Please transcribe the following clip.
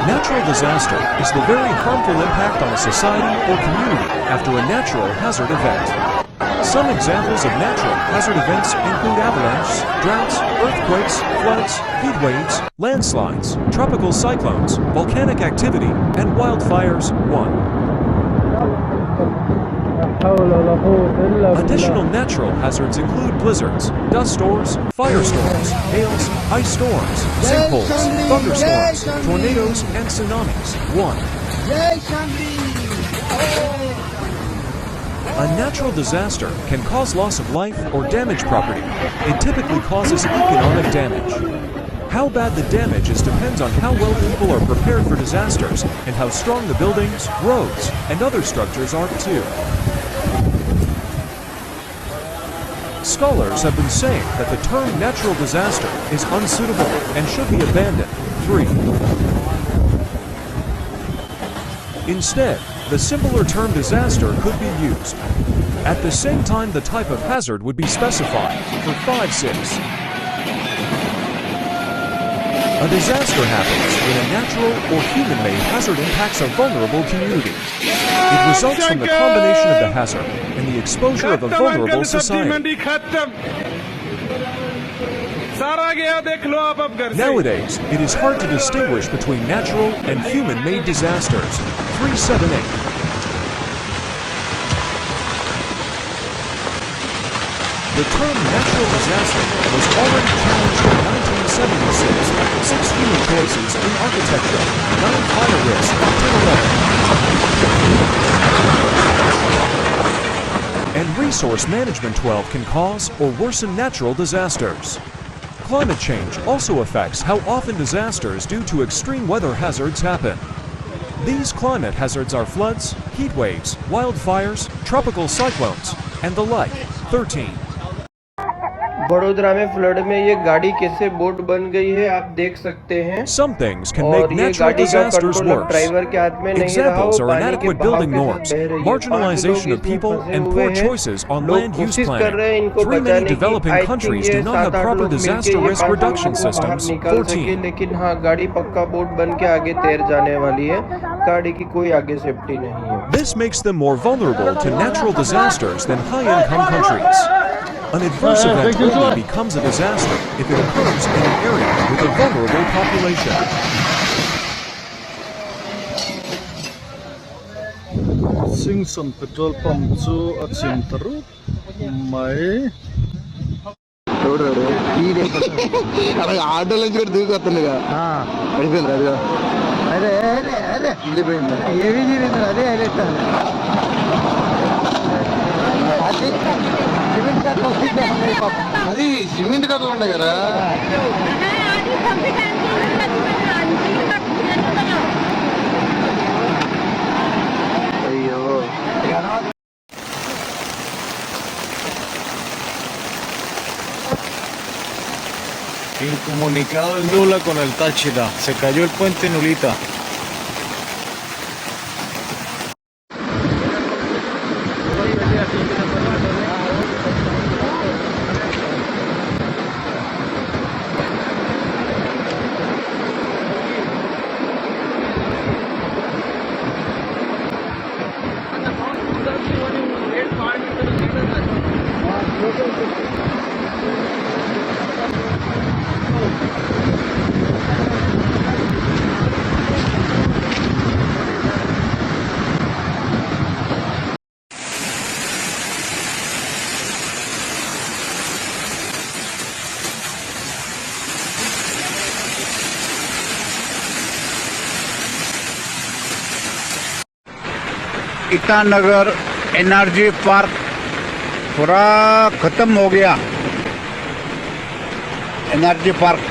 Natural disaster is the very harmful impact on a society or community after a natural hazard event. Some examples of natural hazard events include avalanches, droughts, earthquakes, floods, heat waves, landslides, tropical cyclones, volcanic activity, and wildfires. 1. Additional natural hazards include blizzards, dust storms, firestorms, hails, ice storms, sinkholes, thunderstorms, tornadoes, and tsunamis. 1. A natural disaster can cause loss of life or damage property. It typically causes economic damage. How bad the damage is depends on how well people are prepared for disasters and how strong the buildings, roads, and other structures are too. Scholars have been saying that the term natural disaster is unsuitable and should be abandoned. 3. Instead, the simpler term disaster could be used. At the same time, the type of hazard would be specified. For 5, 6. A disaster happens when a natural or human-made hazard impacts a vulnerable community. It results from the combination of the hazard and the exposure of a vulnerable society. Nowadays, it is hard to distinguish between natural and human-made disasters. 378. The term natural disaster was already challenged in 1976. 6 human choices in architecture, 9 fire risk, 10, 11. And resource management 12 can cause or worsen natural disasters. Climate change also affects how often disasters due to extreme weather hazards happen. These climate hazards are floods, heat waves, wildfires, tropical cyclones, and the like. 13. Vadodara में flood में ये गाड़ी कैसे boat बन गई है आप देख सकते हैं। Some things can make natural disasters worse. Driver के हाथ में नहीं रहा Examples वो are पानी के inadequate बहाव building के साथ norms, बह रही है। marginalization of people, and poor choices on land use planning. Three many developing countries do not have proper disaster risk reduction systems. 14. लेकिन हाँ गाड़ी पक्का बोट बन के आगे तैर जाने वाली है, गाड़ी की कोई आगे सेफ्टी नहीं है। This makes them more vulnerable to natural disasters than high-income countries. An adverse event only becomes a disaster if it occurs in an area with a vulnerable population. Singson petrol pump chu achim taru mai అరే ఆటోలో కూడా దిగుకొస్తుందిగా పడిపోయింది అదిగా అదే అదే అదే వెళ్ళిపోయింది ఏమి జరిగింది అదే అదే అది సిమెంట్ కట్టలు ఉన్నాయి కదా అయ్యో Incomunicado en Nula con el Táchira. Se cayó el puente Nulita. Itanagar energy park पूरा खत्म हो गया। Energy park